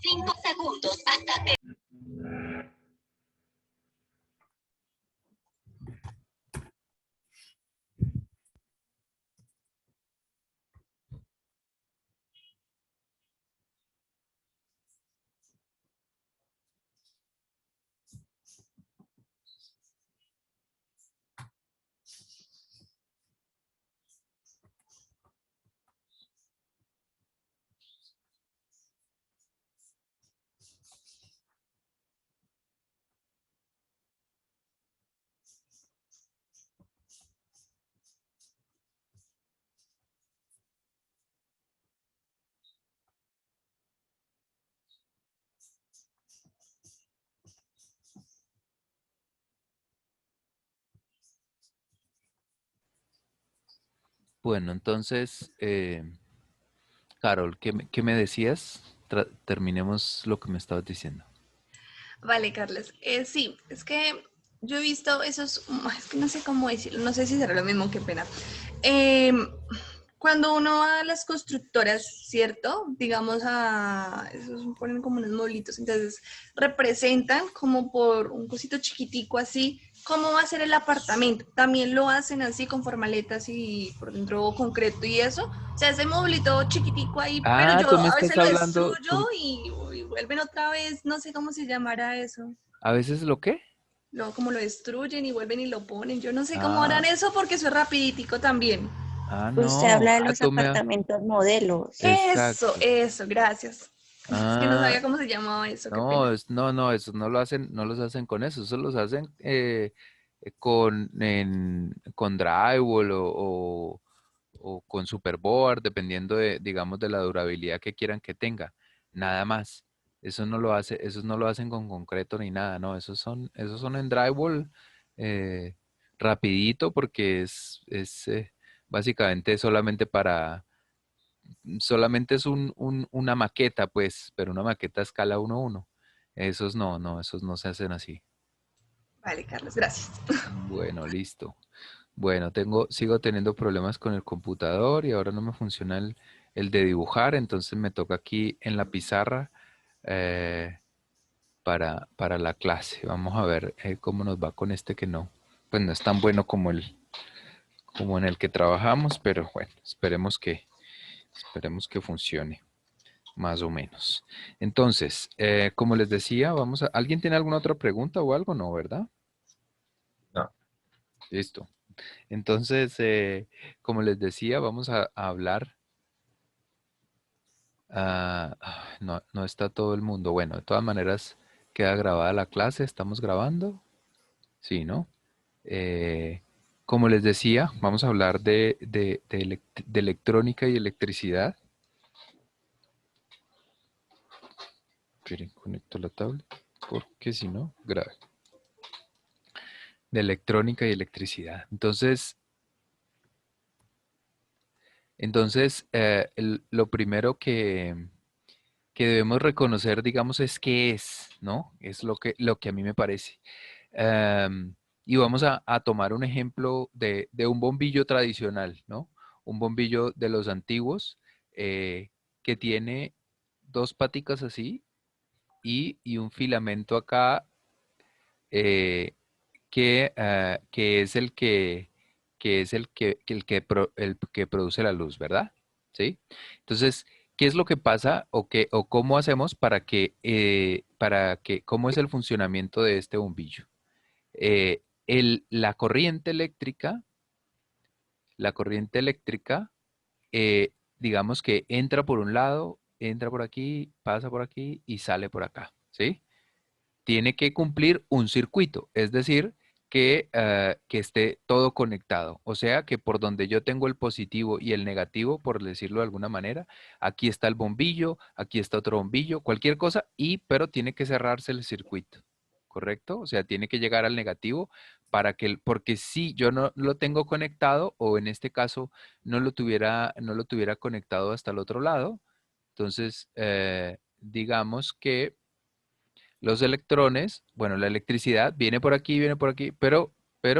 5 segundos hasta que... Bueno, entonces, Carol, qué me decías? Terminemos lo que me estabas diciendo. Vale, Carlos. Sí, es que yo he visto esos, es que no sé cómo decirlo, no sé si será lo mismo, qué pena. Eh, Cuando uno va a las constructoras, ¿cierto? Digamos esos ponen como unos molitos, entonces representan como por un cosito chiquitico así, cómo va a ser el apartamento. También lo hacen así con formaletas y por dentro concreto y eso. O sea, ese modelito chiquitico ahí, pero Ah, yo tú me a estás veces lo hablando, destruyo y vuelven otra vez, no sé cómo se llamará eso. ¿a veces lo qué? Luego como lo destruyen y vuelven y lo ponen. Yo no sé cómo harán Ah, eso porque eso es rapiditico también. Usted no. habla de Ah, los apartamentos modelos. exacto. Eso, gracias. Es que no Ah, sabía cómo se llamaba eso, qué no, pena. no, eso no lo hacen, no los hacen con eso los hacen con Drywall o con Superboard, dependiendo de, digamos, de la durabilidad que quieran que tenga. Nada más. Esos no lo hacen con concreto ni nada, no, esos son en Drywall rapidito porque es básicamente solamente es una maqueta, pues, pero una maqueta a escala 1:1. Esos no se hacen así. Vale, Carlos, gracias. Bueno, listo. Bueno, sigo teniendo problemas con el computador y ahora no me funciona el de dibujar, entonces me toca aquí en la pizarra eh, para la clase. Vamos a ver cómo nos va con este que no, pues no es tan bueno como en el que trabajamos, pero bueno, esperemos que funcione. Más o menos. Entonces, como les decía, ¿alguien tiene alguna otra pregunta o algo? No, ¿verdad? No. Listo. Entonces, como les decía, vamos a hablar. No, no está todo el mundo. Bueno, de todas maneras, queda grabada la clase. ¿Estamos grabando? Sí, ¿no? Eh, como les decía, vamos a hablar de electrónica y electricidad. Esperen, conecto la tablet, porque si no, grave. De electrónica y electricidad. Entonces, lo primero que debemos reconocer, digamos, es qué es, ¿no? Es lo que a mí me parece. Y vamos a tomar un ejemplo de un bombillo tradicional, ¿no? Un bombillo de los antiguos que tiene dos paticas así y un filamento acá que es el que produce la luz, ¿verdad? ¿Sí? Entonces, ¿qué es lo que pasa o cómo hacemos cómo es el funcionamiento de este bombillo? La corriente eléctrica, digamos que entra por un lado, entra por aquí, pasa por aquí y sale por acá, ¿sí? Tiene que cumplir un circuito, es decir, que esté todo conectado. O sea, que por donde yo tengo el positivo y el negativo, por decirlo de alguna manera, aquí está el bombillo, aquí está otro bombillo, cualquier cosa, pero tiene que cerrarse el circuito, ¿correcto? O sea, tiene que llegar al negativo porque si yo no lo tengo conectado, o en este caso no lo tuviera conectado hasta el otro lado, entonces, digamos que los electrones, bueno, la electricidad viene por aquí, pero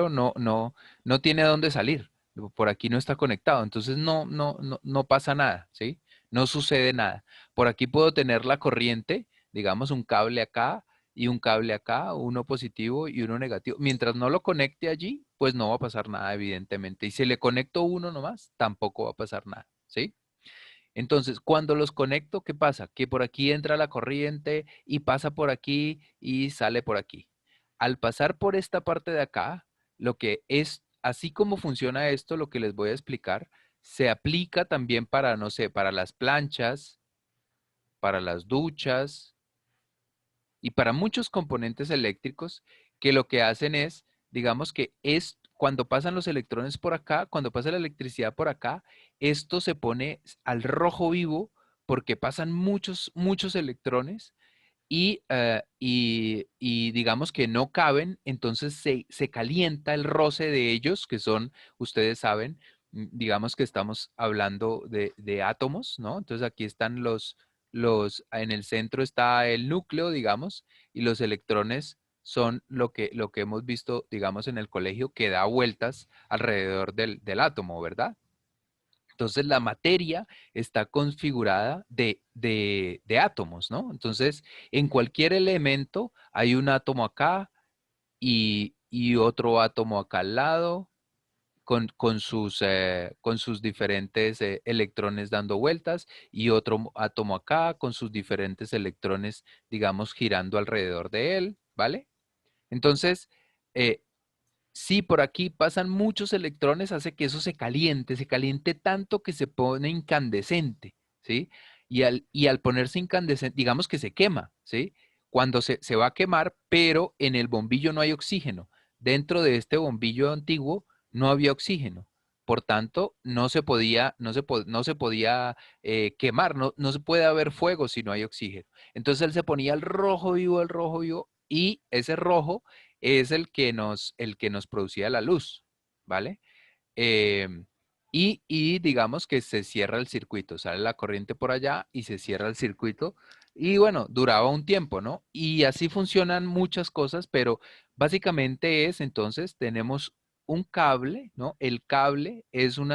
no tiene a dónde salir. Por aquí no está conectado, entonces no pasa nada, ¿sí? no sucede nada. Por aquí puedo tener la corriente, digamos un cable acá y un cable acá, uno positivo y uno negativo. Mientras no lo conecte allí, pues no va a pasar nada, evidentemente. Y si le conecto uno nomás, tampoco va a pasar nada, ¿sí? Entonces, cuando los conecto, ¿qué pasa? Que por aquí entra la corriente y pasa por aquí y sale por aquí. Al pasar por esta parte de acá, lo que es, así como funciona esto, lo que les voy a explicar, se aplica también para, no sé, para las planchas, para las duchas y para muchos componentes eléctricos que lo que hacen es, digamos que es cuando pasan los electrones por acá, cuando pasa la electricidad por acá, esto se pone al rojo vivo porque pasan muchos electrones y digamos que no caben, entonces se calienta el roce de ellos, que son, ustedes saben, digamos que estamos hablando de átomos, ¿no? Entonces aquí están en el centro está el núcleo, digamos, y los electrones son lo que hemos visto, digamos, en el colegio, que da vueltas alrededor del átomo, ¿verdad? Entonces la materia está configurada de átomos, ¿no? Entonces en cualquier elemento hay un átomo acá y otro átomo acá al lado con sus diferentes electrones dando vueltas y otro átomo acá con sus diferentes electrones, digamos, girando alrededor de él, ¿vale? Entonces, eh, si por aquí pasan muchos electrones, hace que eso se caliente tanto que se pone incandescente, ¿sí? Y al ponerse incandescente, digamos que se quema, ¿sí? Cuando se va a quemar, pero en el bombillo no hay oxígeno. Dentro de este bombillo antiguo no había oxígeno. Por tanto, no se podía quemar, no se puede haber fuego si no hay oxígeno. Entonces él se ponía el rojo vivo, y ese rojo es el que nos producía la luz, ¿vale? Y digamos que se cierra el circuito, sale la corriente por allá y se cierra el circuito. Y bueno, duraba un tiempo, ¿no? Y así funcionan muchas cosas, pero básicamente entonces, tenemos un cable, ¿no? El cable es un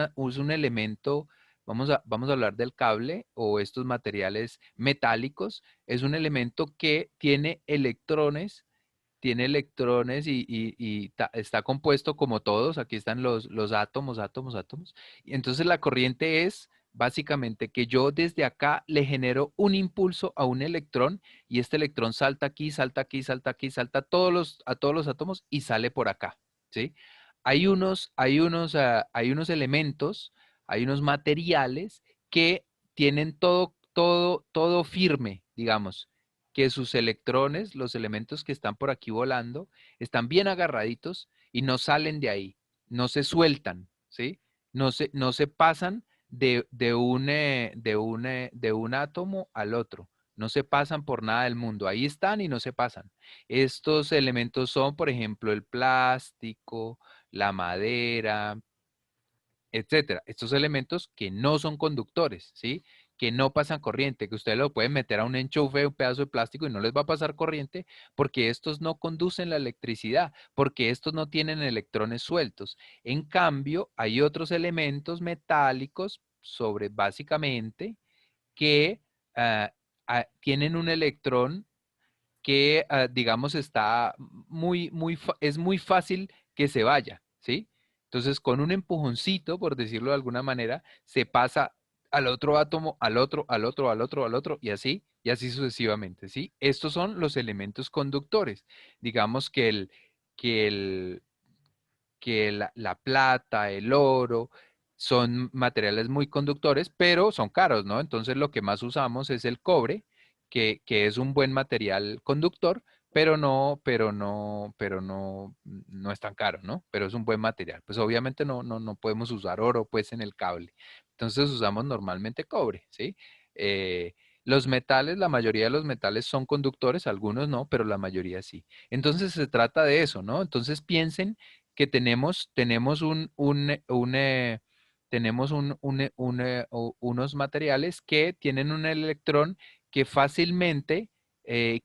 elemento, vamos a hablar del cable o estos materiales metálicos, es un elemento que tiene electrones y está compuesto como todos, aquí están los átomos, átomos, átomos. Y entonces la corriente es básicamente que yo desde acá le genero un impulso a un electrón y este electrón salta aquí, salta aquí, salta aquí, salta a todos los átomos y sale por acá, ¿sí? Hay unos elementos, hay unos materiales que tienen todo firme, digamos que sus electrones, los elementos que están por aquí volando, están bien agarraditos y no salen de ahí, no se sueltan, ¿sí? No se pasan de un átomo al otro, no se pasan por nada del mundo, ahí están y no se pasan. Estos elementos son, por ejemplo, el plástico, la madera, etcétera. Estos elementos que no son conductores, ¿sí? Que no pasan corriente, que ustedes lo pueden meter a un enchufe, un pedazo de plástico y no les va a pasar corriente porque estos no conducen la electricidad, porque estos no tienen electrones sueltos. En cambio, hay otros elementos metálicos básicamente que tienen un electrón que, digamos, es muy fácil que se vaya, ¿sí? Entonces, con un empujoncito, por decirlo de alguna manera, se pasa al otro átomo, al otro, al otro, al otro, al otro, y así sucesivamente, ¿sí? Estos son los elementos conductores. Digamos que el, que la plata, el oro, son materiales muy conductores, pero son caros, ¿no? Entonces lo que más usamos es el cobre, que es un buen material conductor, pero no es tan caro, ¿no? Pero es un buen material. Pues obviamente no podemos usar oro pues en el cable. Entonces usamos normalmente cobre, ¿sí? Eh, los metales, la mayoría de los metales son conductores, algunos no, pero la mayoría sí. Entonces se trata de eso, ¿no? Entonces piensen que tenemos unos materiales que tienen un electrón que fácilmente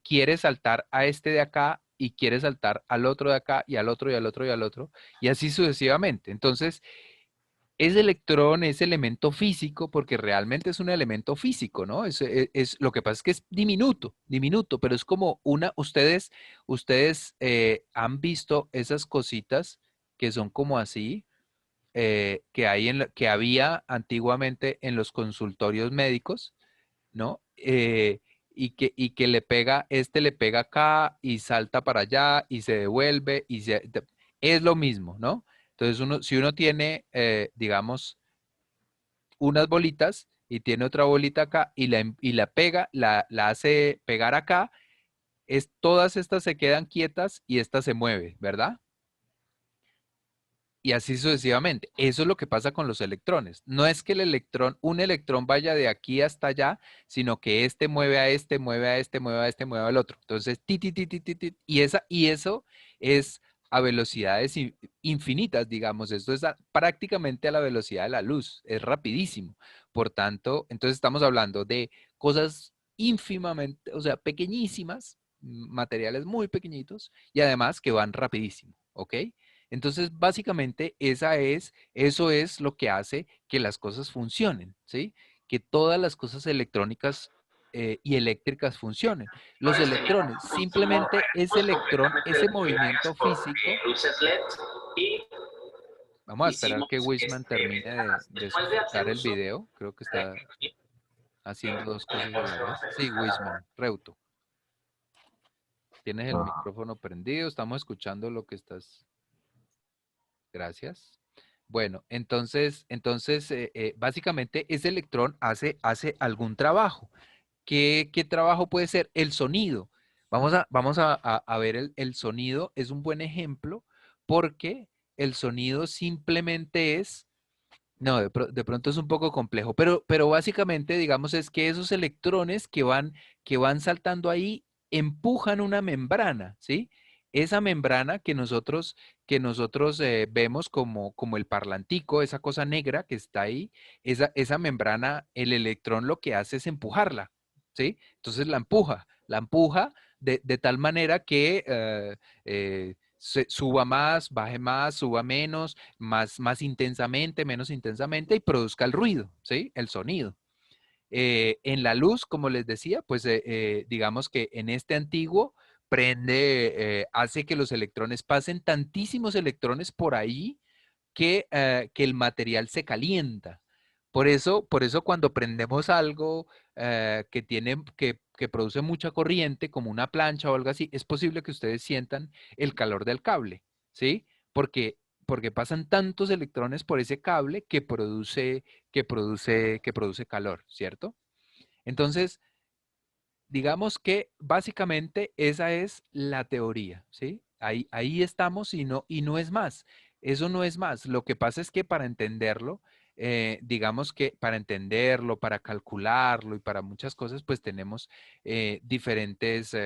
quiere saltar a este de acá y quiere saltar al otro de acá y al otro y al otro y al otro y así sucesivamente. Entonces, Ese electrón es elemento físico porque realmente es un elemento físico, ¿no? Lo que pasa es que es diminuto, diminuto, pero es como ustedes han visto esas cositas que son como así, que que había antiguamente en los consultorios médicos, ¿no? Y que le pega acá y salta para allá y se devuelve es lo mismo, ¿no? Entonces, si uno tiene, digamos, unas bolitas y tiene otra bolita acá y la pega, la hace pegar acá, todas estas se quedan quietas y esta se mueve, ¿verdad? Y así sucesivamente. Eso es lo que pasa con los electrones. No es que un electrón vaya de aquí hasta allá, sino que este mueve a este, mueve a este, mueve a este, mueve al otro. Entonces, ti, ti, ti, ti, ti, ti, y eso es a velocidades infinitas, digamos. Esto es prácticamente a la velocidad de la luz. Es rapidísimo. Por tanto, entonces estamos hablando de cosas ínfimamente, o sea, pequeñísimas, materiales muy pequeñitos, y además que van rapidísimo, ¿ok? Entonces, básicamente, eso es lo que hace que las cosas funcionen, ¿sí? Que todas las cosas electrónicas y eléctricas funcionen. Los electrones, simplemente ese electrón, ese movimiento físico. Luces LED y Vamos a esperar hicimos que Wisman termine de después de ejecutar hacer el uso video. Creo que está de haciendo dos cosas a la vez. Sí, Wisman, Reuto. Tienes el micrófono prendido, estamos escuchando lo que estás. Gracias. Bueno, entonces básicamente ese electrón hace algún trabajo. ¿Qué trabajo puede ser? El sonido. Vamos a ver el sonido. Es un buen ejemplo porque el sonido simplemente es, no, de pronto es un poco complejo, pero básicamente, digamos, es que esos electrones que van saltando ahí empujan una membrana, ¿sí? Esa membrana que nosotros vemos como el parlantico, esa cosa negra que está ahí, esa membrana, el electrón lo que hace es empujarla, ¿sí? Entonces la empuja de tal manera que suba más, baje más, suba menos, más intensamente, menos intensamente y produzca el ruido, ¿sí? El sonido. En la luz, como les decía, pues digamos que en este antiguo hace que los electrones pasen tantísimos electrones por ahí que el material se calienta. Por eso cuando prendemos algo que produce mucha corriente, como una plancha o algo así, es posible que ustedes sientan el calor del cable, ¿sí? Porque pasan tantos electrones por ese cable que produce calor, ¿cierto? Entonces, digamos que básicamente esa es la teoría, ¿sí? Ahí estamos y no es más. Eso no es más. Lo que pasa es que para entenderlo, digamos que para entenderlo, para calcularlo y para muchas cosas, pues tenemos diferentes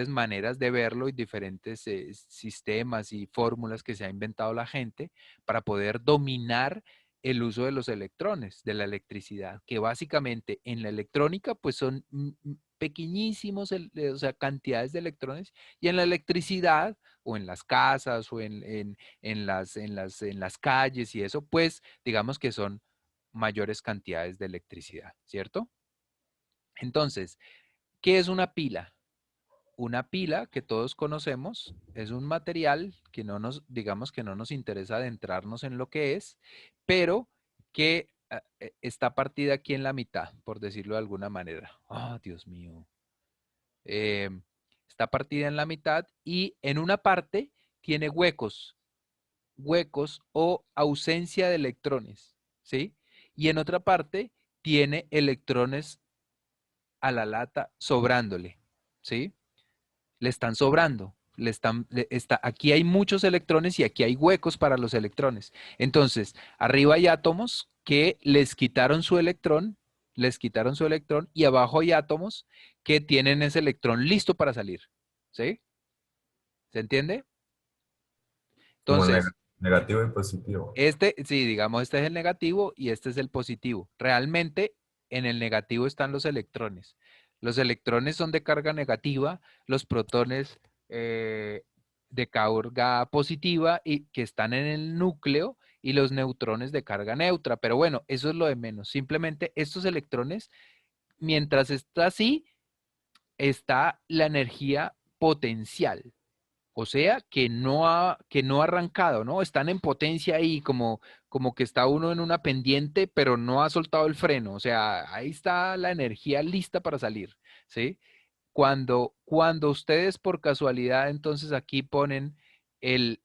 maneras de verlo y diferentes sistemas y fórmulas que se ha inventado la gente para poder dominar el uso de los electrones, de la electricidad, que básicamente en la electrónica pues son pequeñísimos, o sea, cantidades de electrones, y en la electricidad o en las casas o en las calles y eso, pues digamos que son mayores cantidades de electricidad, ¿cierto? Entonces, ¿qué es una pila? Una pila que todos conocemos es un material que digamos que no nos interesa adentrarnos en lo que es, pero que está partida aquí en la mitad, por decirlo de alguna manera. Ah, Dios mío. Eh, Está partida en la mitad y en una parte tiene huecos o ausencia de electrones, ¿sí? Y en otra parte tiene electrones a la lata sobrándole, ¿sí? Le están sobrando. Aquí hay muchos electrones y aquí hay huecos para los electrones. Entonces, arriba hay átomos que les quitaron su electrón y abajo hay átomos que tienen ese electrón listo para salir. ¿Sí? ¿Se entiende? como Entonces, negativo y positivo. sí, digamos, este es el negativo y este es el positivo. Realmente, en el negativo están los electrones. Los electrones son de carga negativa, los protones de carga positiva y que están en el núcleo y los neutrones de carga neutra. Pero bueno, eso es lo de menos. Simplemente estos electrones, mientras está así, está la energía potencial. O sea, que no ha arrancado, ¿no? Están en potencia ahí, como que está uno en una pendiente, pero no ha soltado el freno. O sea, ahí está la energía lista para salir, ¿sí? Cuando ustedes por casualidad, entonces aquí ponen el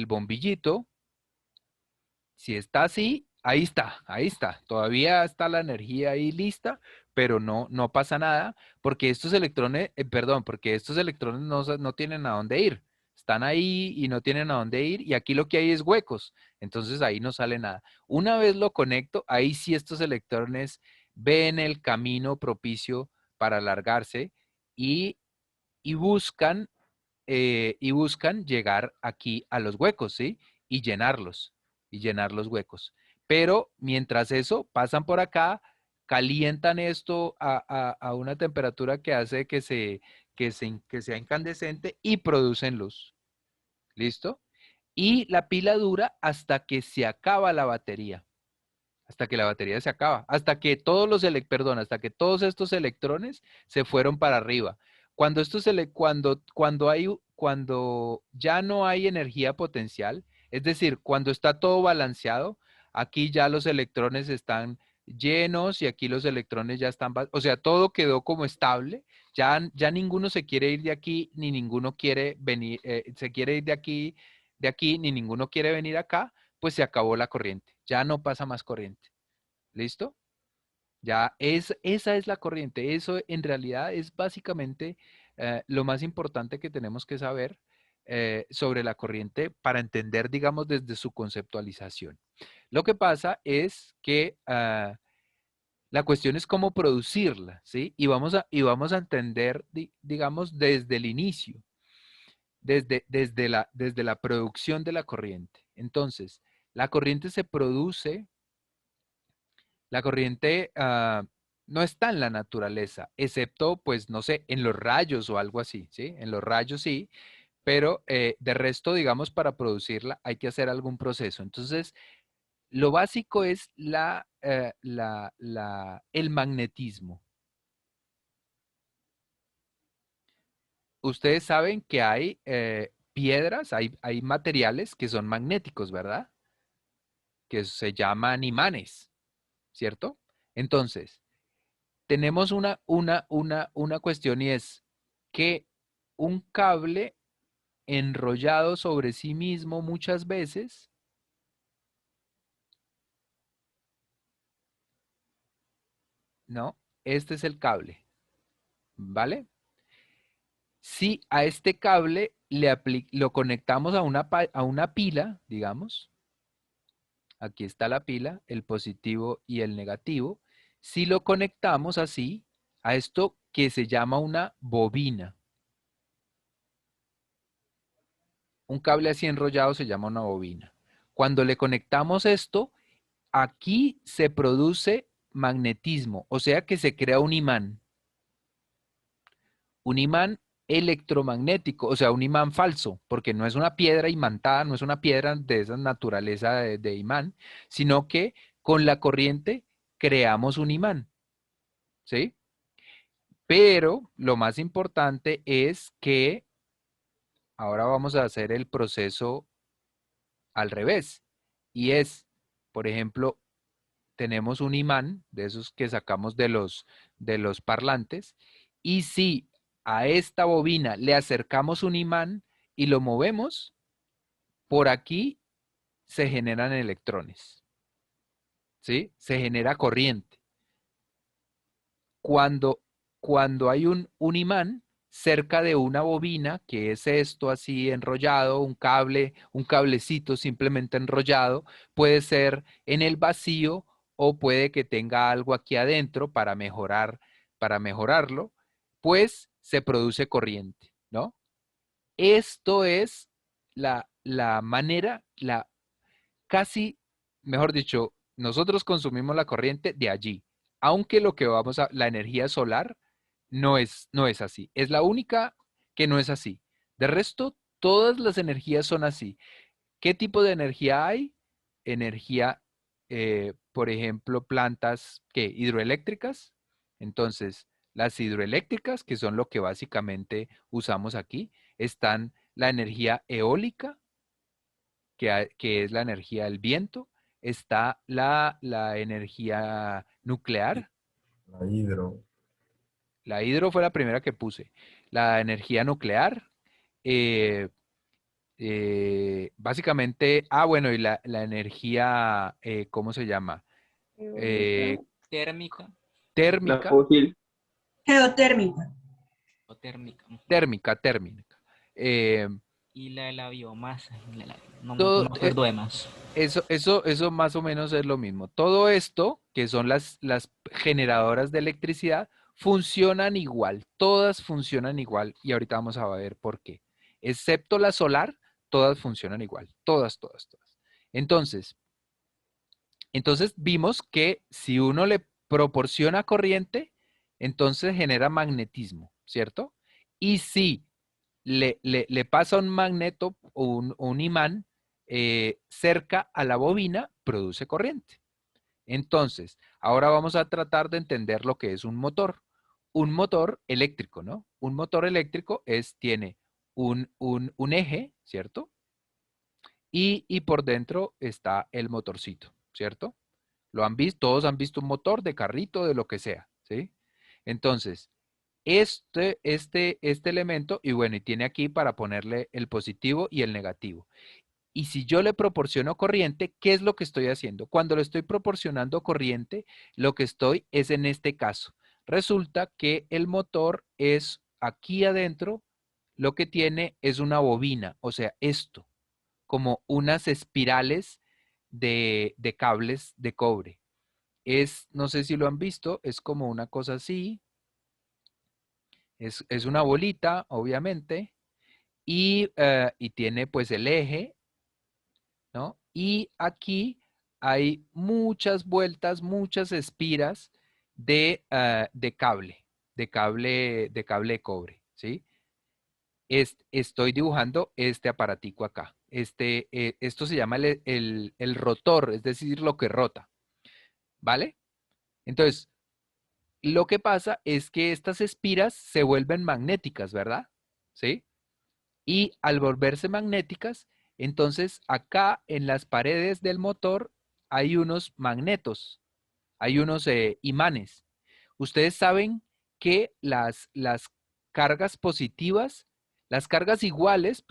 bombillito, si está así, ahí está, ahí está. Todavía está la energía ahí lista, pero no pasa nada porque estos electrones, perdón, porque estos electrones no tienen a dónde ir. Están ahí y no tienen a dónde ir y aquí lo que hay es huecos. Entonces ahí no sale nada. Una vez lo conecto, ahí sí estos electrones ven el camino propicio para alargarse y, y buscan, y buscan llegar aquí a los huecos, ¿sí? Y llenar los huecos. Pero mientras eso, pasan por acá, calientan esto a una temperatura que hace que sea incandescente y producen luz. ¿Listo? Y la pila dura hasta que se acaba la batería. Hasta que la batería se acaba. Hasta que hasta que todos estos electrones se fueron para arriba. Cuando ya no hay energía potencial, es decir, cuando está todo balanceado, aquí ya los electrones están llenos y aquí los electrones ya están, o sea, todo quedó como estable. Ya ninguno se quiere ir de aquí, ni ninguno quiere venir, se quiere ir de aquí, ni ninguno quiere venir acá, pues se acabó la corriente. Ya no pasa más corriente. ¿Listo? Esa es la corriente. Eso en realidad es básicamente lo más importante que tenemos que saber sobre la corriente para entender, digamos, desde su conceptualización. Lo que pasa es que la cuestión es cómo producirla, ¿sí? Y vamos a entender, digamos, desde el inicio, desde la producción de la corriente. Entonces, la corriente se produce. La corriente no está en la naturaleza, excepto, pues, no sé, en los rayos o algo así, ¿sí? En los rayos sí, pero de resto, digamos, para producirla hay que hacer algún proceso. Entonces, lo básico es el magnetismo. Ustedes saben que hay piedras, hay materiales que son magnéticos, ¿verdad? Que se llaman imanes, ¿cierto? Entonces, tenemos una cuestión y es que un cable enrollado sobre sí mismo muchas veces, ¿no? Este es el cable, ¿vale? Si a este cable lo conectamos a una pila, digamos, aquí está la pila, el positivo y el negativo, si lo conectamos así a esto que se llama una bobina. Un cable así enrollado se llama una bobina. Cuando le conectamos esto, aquí se produce magnetismo, o sea que se crea un imán. Un imán electromagnético, o sea, un imán falso, porque no es una piedra imantada, no es una piedra de esa naturaleza de imán, sino que con la corriente creamos un imán, ¿sí? Pero lo más importante es que ahora vamos a hacer el proceso al revés. Y es, por ejemplo, tenemos un imán de esos que sacamos de los parlantes. Y si a esta bobina le acercamos un imán y lo movemos, por aquí se generan electrones. ¿Sí? Se genera corriente. Cuando, cuando hay un imán cerca de una bobina, que es esto así enrollado, un cablecito simplemente enrollado, puede ser en el vacío o puede que tenga algo aquí adentro para mejorarlo, pues se produce corriente, ¿no? Esto es la manera, casi, mejor dicho, nosotros consumimos la corriente de allí, aunque la energía solar no es así. Es la única que no es así. De resto, todas las energías son así. ¿Qué tipo de energía hay? Energía, por ejemplo, plantas, ¿qué? Hidroeléctricas. Entonces, las hidroeléctricas, que son lo que básicamente usamos aquí, están la energía eólica, que es la energía del viento, está la energía nuclear. La hidro. La hidro fue la primera que puse. La energía nuclear, eh, básicamente, bueno, y la energía, ¿cómo se llama? Eh, Térmica La térmica, fósil. Geotérmica. o térmica. térmica. Eh, Y la de la biomasa. No todo, me acuerdo de más. eso más o menos es lo mismo. Todo esto, que son las generadoras de electricidad, funcionan igual. Todas funcionan igual. Y ahorita vamos a ver por qué. Excepto la solar, todas funcionan igual. Todas. Entonces, vimos que si uno le proporciona corriente, entonces genera magnetismo, ¿cierto? Y si le pasa un magneto o un imán cerca a la bobina, produce corriente. Entonces, ahora vamos a tratar de entender lo que es un motor. Un motor eléctrico, ¿no? Un motor eléctrico tiene un eje, ¿cierto? Y por dentro está el motorcito, ¿cierto? Lo han visto, todos han visto un motor de carrito, de lo que sea, ¿sí? Entonces, este elemento, y bueno, y tiene aquí para ponerle el positivo y el negativo. Y si yo le proporciono corriente, ¿qué es lo que estoy haciendo? Cuando le estoy proporcionando corriente, lo que estoy es en este caso. Resulta que el motor es aquí adentro, lo que tiene es una bobina, o sea, esto, como unas espirales de cables de cobre. No sé si lo han visto, es como una cosa así. Es una bolita, obviamente, y tiene pues el eje, ¿no? Y aquí hay muchas vueltas, muchas espiras de cable, de cobre, ¿sí? Estoy dibujando este aparatico acá. Esto se llama el rotor, es decir, lo que rota, ¿vale? Entonces, lo que pasa es que estas espiras se vuelven magnéticas, ¿verdad? ¿Sí? Y al volverse magnéticas, entonces acá en las paredes del motor hay unos magnetos, hay unos imanes. Ustedes saben que las cargas positivas, las cargas iguales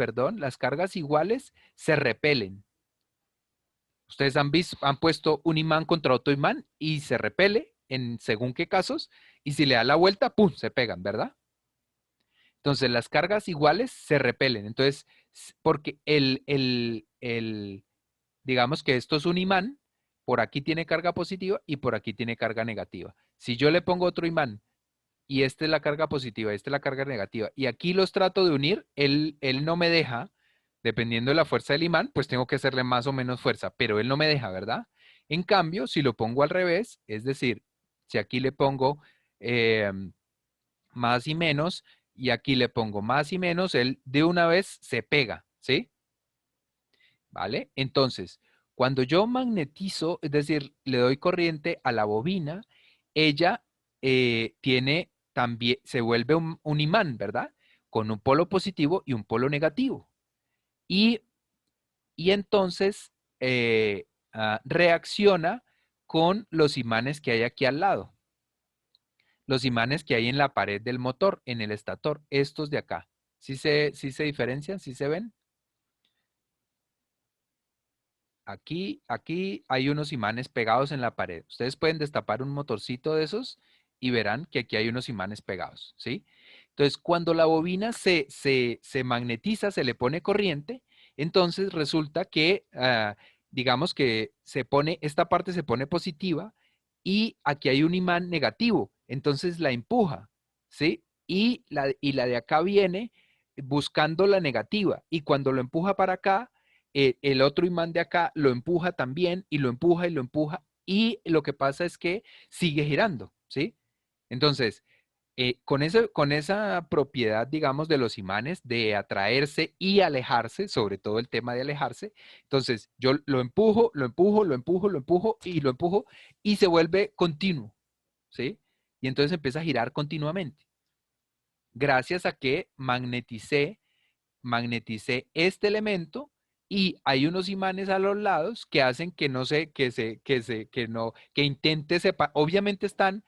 se repelen. Ustedes han puesto un imán contra otro imán y se repele en según qué casos, y si le da la vuelta, ¡pum!, se pegan, ¿verdad? Entonces, las cargas iguales se repelen. Entonces, porque digamos que esto es un imán, por aquí tiene carga positiva y por aquí tiene carga negativa. Si yo le pongo otro imán y esta es la carga positiva, esta es la carga negativa, y aquí los trato de unir, él no me deja, dependiendo de la fuerza del imán, pues tengo que hacerle más o menos fuerza, pero él no me deja, ¿verdad? En cambio, si lo pongo al revés, es decir, si aquí le pongo más y menos, y aquí le pongo más y menos, él de una vez se pega, ¿sí? ¿Vale? Entonces, cuando yo magnetizo, es decir, le doy corriente a la bobina, ella tiene también, se vuelve un imán, ¿verdad? Con un polo positivo y un polo negativo. Y entonces reacciona con los imanes que hay aquí al lado. Los imanes que hay en la pared del motor, en el estator, estos de acá. ¿Sí se diferencian? ¿Sí se ven? Aquí hay unos imanes pegados en la pared. Ustedes pueden destapar un motorcito de esos y verán que aquí hay unos imanes pegados, ¿sí? Entonces, cuando la bobina se magnetiza, se le pone corriente, entonces resulta que, digamos que esta parte se pone positiva y aquí hay un imán negativo, entonces la empuja, ¿sí? Y la de acá viene buscando la negativa y cuando lo empuja para acá, el otro imán de acá lo empuja también y lo empuja y lo empuja y lo que pasa es que sigue girando, ¿sí? Entonces, Con esa propiedad, digamos, de los imanes, de atraerse y alejarse, sobre todo el tema de alejarse, entonces yo lo empujo, lo empujo, lo empujo, lo empujo y lo empujo y se vuelve continuo, ¿sí? Y entonces empieza a girar continuamente, gracias a que magneticé este elemento y hay unos imanes a los lados que hacen que no se, que no, que intente separar, obviamente están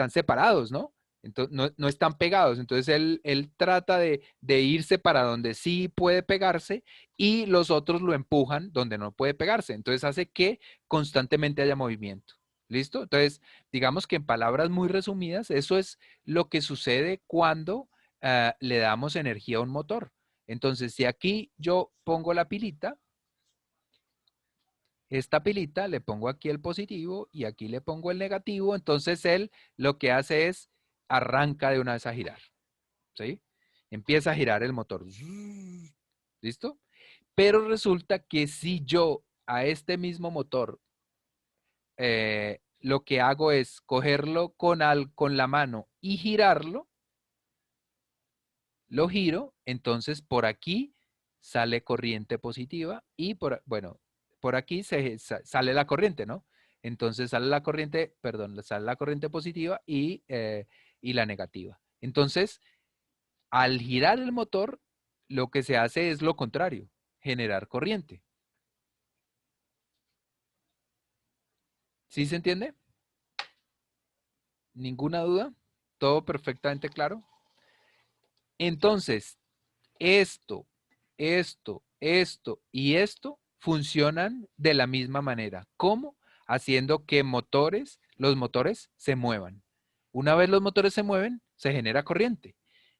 separados, ¿no? Entonces, no están pegados, entonces él trata de irse para donde sí puede pegarse y los otros lo empujan donde no puede pegarse, entonces hace que constantemente haya movimiento. ¿Listo? Entonces, digamos que en palabras muy resumidas, eso es lo que sucede cuando le damos energía a un motor. Entonces, si aquí yo pongo la pilita, esta pilita le pongo aquí el positivo y aquí le pongo el negativo, entonces él lo que hace es arranca de una vez a girar, ¿sí? Empieza a girar el motor. ¿Listo? Pero resulta que si yo a este mismo motor lo que hago es cogerlo con la mano y girarlo, lo giro, entonces por aquí sale corriente positiva y bueno, por aquí sale la corriente, ¿no? Entonces sale la corriente, perdón, sale la corriente positiva y la negativa. Entonces, al girar el motor, lo que se hace es lo contrario, generar corriente. ¿Sí se entiende? ¿Ninguna duda? ¿Todo perfectamente claro? Entonces, esto y esto funcionan de la misma manera. ¿Cómo? Haciendo que los motores se muevan. Una vez los motores se mueven, se genera corriente.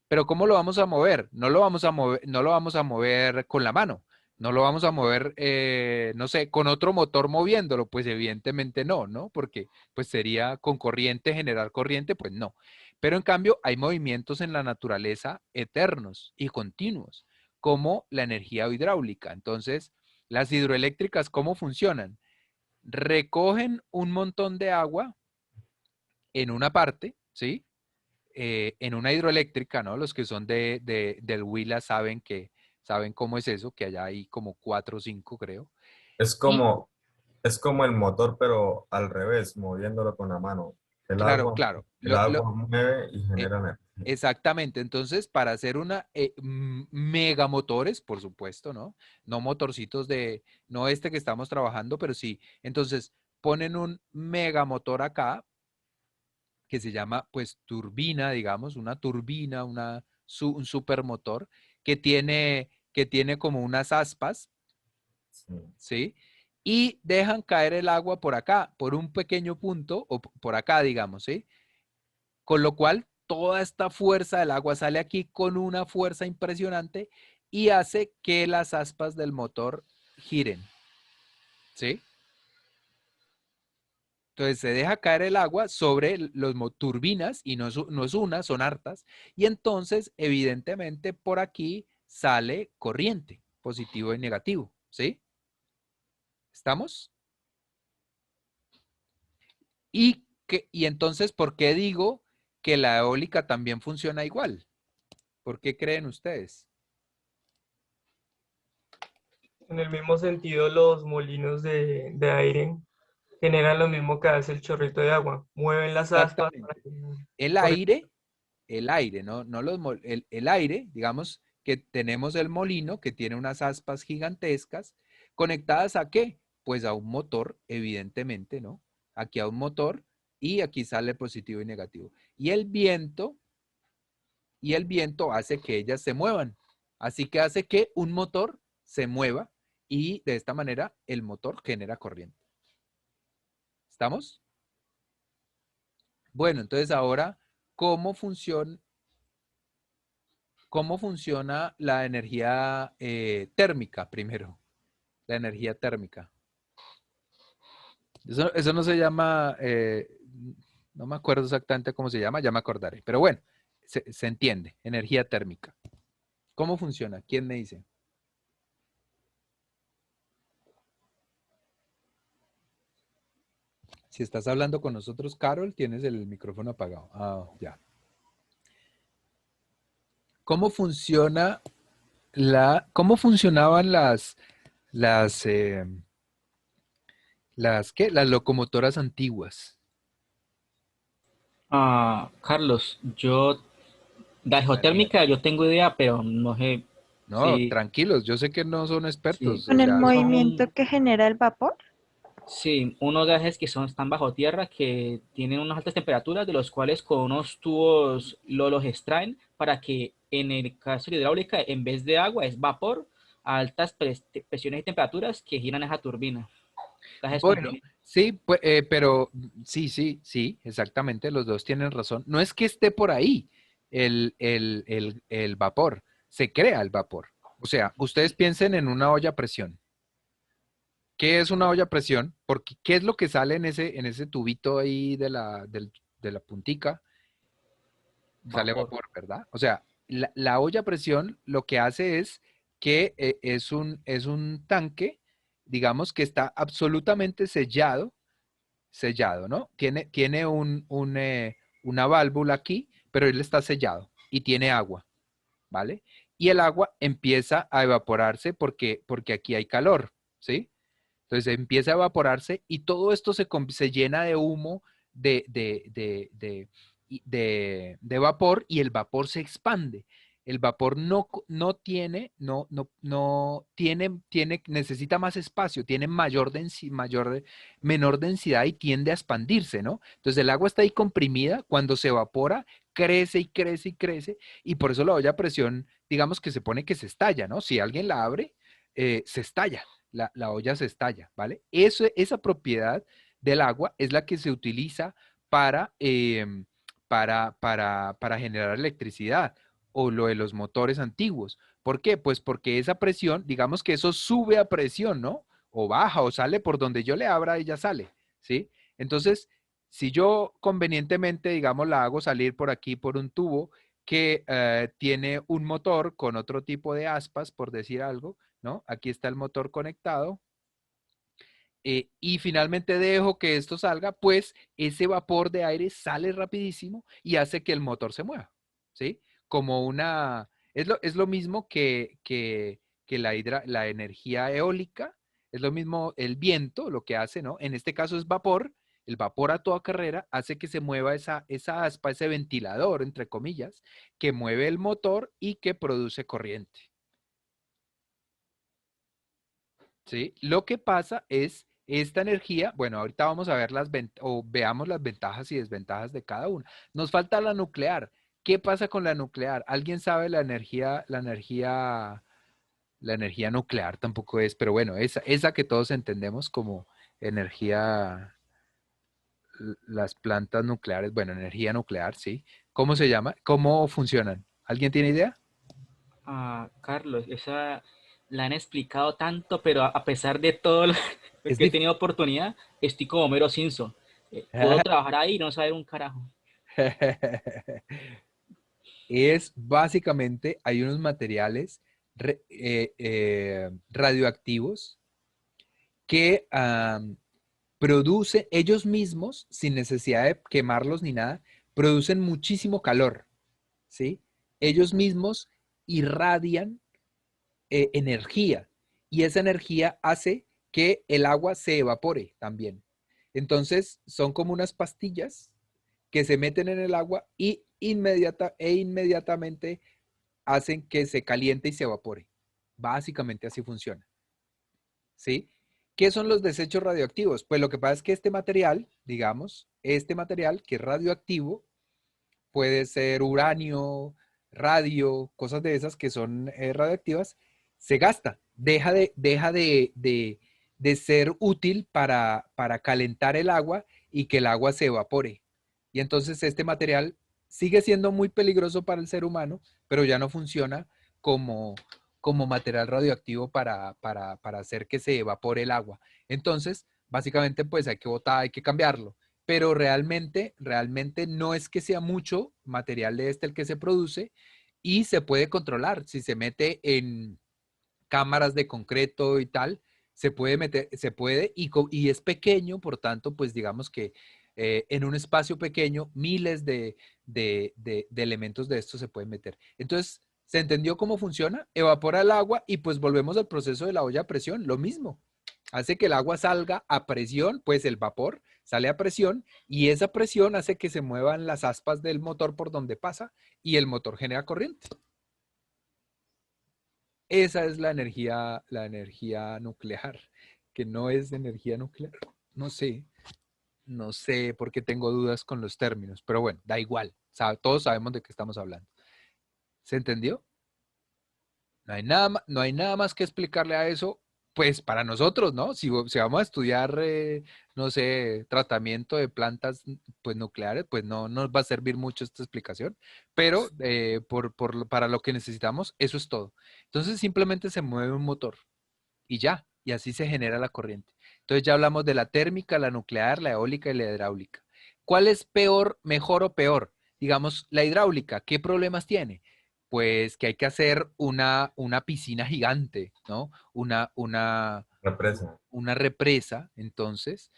Pero ¿cómo lo vamos a mover? No lo vamos a mover con la mano. No lo vamos a mover, no sé, con otro motor moviéndolo. Pues evidentemente no, ¿no? Porque pues sería con corriente, generar corriente, pues no. Pero en cambio hay movimientos en la naturaleza eternos y continuos, como la energía hidráulica. Entonces, las hidroeléctricas, ¿cómo funcionan? Recogen un montón de agua en una parte, ¿sí? En una hidroeléctrica, ¿no? Los que son del Huila saben cómo es eso, que allá hay como 4 o 5, creo. Es Y como, es como el motor, pero al revés, moviéndolo con la mano. El claro, agua, claro. el agua mueve y Eh, genera energía. exactamente. Entonces, para hacer megamotores, por supuesto, ¿no? No motorcitos no este que estamos trabajando, pero sí. Entonces, ponen un megamotor acá, que se llama, pues, turbina, digamos, una turbina, un supermotor, que tiene como unas aspas, Sí. ¿sí? Y dejan caer el agua por acá, por un pequeño punto, o por acá, digamos, ¿sí? Con lo cual, toda esta fuerza del agua sale aquí con una fuerza impresionante y hace que las aspas del motor giren, ¿sí? Entonces se deja caer el agua sobre los turbinas y no es una, son hartas. Y entonces, evidentemente, por aquí sale corriente, positivo y negativo, ¿sí? ¿Estamos? Y entonces, ¿por qué digo que la eólica también funciona igual? ¿Por qué creen ustedes? En el mismo sentido, los molinos de aire generan lo mismo que hace el chorrito de agua. Mueven las aspas para Exactamente. que El corriente. aire, el aire, no el aire, digamos que tenemos el molino que tiene unas aspas gigantescas conectadas ¿a qué? Pues a un motor, evidentemente, ¿no? Aquí a un motor y aquí sale positivo y negativo. Y el viento hace que ellas se muevan. Así que hace que un motor se mueva y de esta manera el motor genera corriente. ¿Estamos? Bueno, entonces ahora, ¿cómo funciona? ¿Cómo funciona la energía térmica primero? La energía térmica. Eso no se llama, no me acuerdo exactamente cómo se llama, ya me acordaré. Pero bueno, se entiende, energía térmica. ¿Cómo funciona? ¿Quién me dice? Si estás hablando con nosotros, Carol, tienes el micrófono apagado. Ah, ya. ¿Cómo funciona cómo funcionaban las, eh, las locomotoras antiguas? Carlos, yo, la geotérmica, yo tengo idea, pero no sé No, si, tranquilos, yo sé que no son si expertos, o Con el sea, son movimiento que genera el vapor. sí, unos gases que están bajo tierra, que tienen unas altas temperaturas, de los cuales con unos tubos los extraen para que en el caso de hidráulica, en vez de agua, es vapor a altas presiones y temperaturas que giran esa turbina. Gases bueno, contenidos. sí, pero sí, exactamente, los dos tienen razón. No es que esté por ahí el vapor, se crea el vapor. O sea, ustedes piensen en una olla a presión. ¿Qué es una olla a presión? Porque, ¿qué es lo que sale en ese tubito ahí de la puntica? Sale Vapor. vapor, ¿verdad? O sea, la olla a presión lo que hace es que es un tanque, digamos, que está absolutamente sellado, ¿no? Tiene una válvula aquí, pero él está sellado y tiene agua, ¿vale? Y el agua empieza a evaporarse porque aquí hay calor, ¿sí? Entonces empieza a evaporarse y todo esto se llena de humo, de, de, de, de, de vapor y el vapor se expande. El vapor necesita más espacio, tiene menor densidad y tiende a expandirse, ¿no? Entonces el agua está ahí comprimida, cuando se evapora, crece y crece y crece, y por eso la olla a presión, digamos que se pone que se estalla, ¿no? Si alguien la abre, se estalla la olla se estalla, ¿vale? Esa propiedad del agua es la que se utiliza para generar electricidad o lo de los motores antiguos. ¿Por qué? Pues porque esa presión, digamos que eso sube a presión, ¿no? O baja o sale por donde yo le abra, ella sale, ¿sí? Entonces, si yo convenientemente, digamos, la hago salir por aquí por un tubo que tiene un motor con otro tipo de aspas, por decir algo, ¿no? Aquí está el motor conectado. Y finalmente dejo que esto salga, pues ese vapor de aire sale rapidísimo y hace que el motor se mueva, ¿sí? Como una, es lo mismo que la energía eólica, es lo mismo el viento, lo que hace, ¿no? En este caso es vapor, el vapor a toda carrera hace que se mueva esa aspa, ese ventilador, entre comillas, que mueve el motor y que produce corriente. ¿Sí? Lo que pasa es esta energía, bueno, ahorita vamos a ver o veamos las ventajas y desventajas de cada una. Nos falta la nuclear. ¿Qué pasa con la nuclear? ¿Alguien sabe la energía nuclear? Tampoco es, pero bueno, esa que todos entendemos como energía, las plantas nucleares, bueno, energía nuclear, sí. ¿Cómo se llama? ¿Cómo funcionan? ¿Alguien tiene idea? Carlos, esa la han explicado tanto, pero a pesar de todo lo Es que he tenido oportunidad, estoy como Mero Simpson. Puedo trabajar ahí y no saber un carajo. Es básicamente, hay unos materiales radioactivos que producen ellos mismos, sin necesidad de quemarlos ni nada, producen muchísimo calor, ¿sí? Ellos mismos irradian energía y esa energía hace que el agua se evapore también. Entonces, son como unas pastillas que se meten en el agua y inmediatamente hacen que se caliente y se evapore. Básicamente así funciona. ¿Sí? ¿Qué son los desechos radioactivos? Pues lo que pasa es que este material, digamos, este material que es radioactivo, puede ser uranio, radio, cosas de esas que son radioactivas, se gasta, deja de ser útil para calentar el agua y que el agua se evapore. Y entonces este material sigue siendo muy peligroso para el ser humano, pero ya no funciona como, como material radioactivo para hacer que se evapore el agua. Entonces, básicamente, pues hay que botar, hay que cambiarlo, pero realmente no es que sea mucho material de este el que se produce y se puede controlar. Si se mete en cámaras de concreto y tal, se puede meter, y es pequeño, por tanto, pues digamos que en un espacio pequeño, miles de elementos de estos se pueden meter. Entonces, ¿Se entendió cómo funciona? Evapora el agua y pues volvemos al proceso de la olla a presión, lo mismo. Hace que el agua salga a presión, pues el vapor sale a presión y esa presión hace que se muevan las aspas del motor por donde pasa y el motor genera corriente. Esa es la energía nuclear, que no es energía nuclear. No sé por qué tengo dudas con los términos, pero bueno, da igual. Todos sabemos de qué estamos hablando. ¿Se entendió? No hay nada más que explicarle a eso, pues para nosotros, ¿no? Si vamos a estudiar, no sé, tratamiento de plantas pues, nucleares, pues no nos va a servir mucho esta explicación, pero para lo que necesitamos, eso es todo. Entonces simplemente se mueve un motor y ya, y así se genera la corriente. Entonces ya hablamos de la térmica, la nuclear, la eólica y la hidráulica. ¿Cuál es peor, mejor o peor? Digamos, la hidráulica, ¿qué problemas tiene? Pues que hay que hacer una piscina gigante, ¿no? Represa. Una represa, entonces,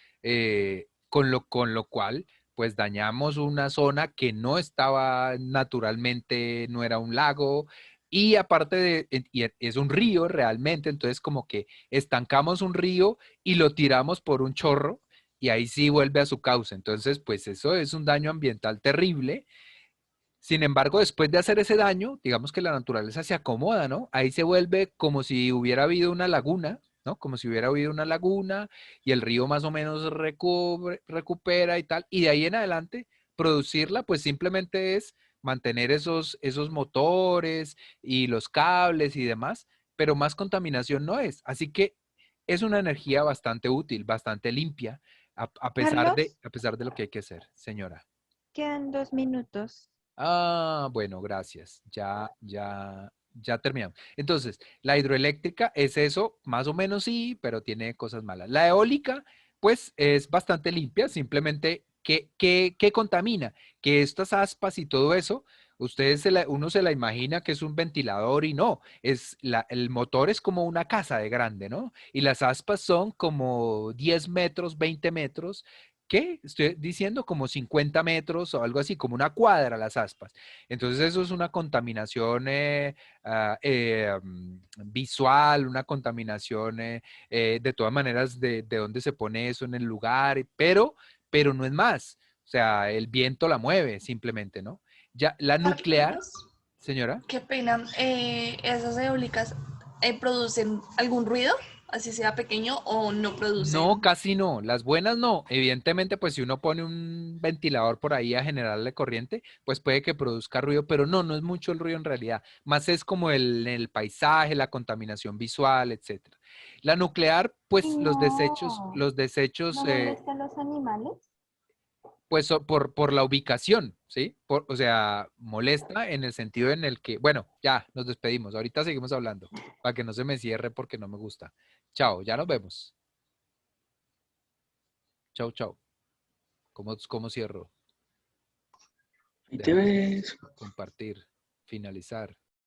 con lo cual, pues dañamos una zona que no estaba naturalmente, no era un lago, y aparte y es un río realmente, entonces como que estancamos un río y lo tiramos por un chorro, y ahí sí vuelve a su cauce. Entonces, pues eso es un daño ambiental terrible. Sin embargo, después de hacer ese daño, digamos que la naturaleza se acomoda, ¿no? Ahí se vuelve como si hubiera habido una laguna, ¿no? Como si hubiera habido una laguna y el río más o menos recupera y tal. Y de ahí en adelante, producirla, pues simplemente es mantener esos motores y los cables y demás, pero más contaminación no es. Así que es una energía bastante útil, bastante limpia, Carlos, a pesar de lo que hay que hacer, señora. quedan 2 minutos. Ah, bueno, gracias. Ya terminamos. Entonces, la hidroeléctrica es eso, más o menos sí, pero tiene cosas malas. La eólica, pues, es bastante limpia, simplemente que contamina, que estas aspas y todo eso, uno se la imagina que es un ventilador y no, el motor es como una casa de grande, ¿no? Y las aspas son como 10 metros, 20 metros. ¿Qué? Estoy diciendo como 50 metros o algo así, como una cuadra las aspas. Entonces eso es una contaminación visual, una contaminación de todas maneras de dónde se pone eso en el lugar, pero no es más. O sea, el viento la mueve simplemente, ¿no? Ya la nuclear, Carlos, señora. qué pena. ¿Esas eólicas producen algún ruido? Así sea pequeño o no No, producen. casi no. Las buenas no. Evidentemente, pues si uno pone un ventilador por ahí a generarle corriente, pues puede que produzca ruido, pero no es mucho el ruido en realidad. Más es como el paisaje, la contaminación visual, etcétera. La nuclear, Y pues no, los desechos, ¿no molestan los animales? pues por la ubicación, ¿sí? O sea, molesta en el sentido en el que, bueno, ya nos despedimos. Ahorita seguimos hablando para que no se me cierre porque no me gusta. Chao, ya nos vemos. Chao, chao. ¿Cómo cierro? Ahí te Dejar, ves. compartir, finalizar.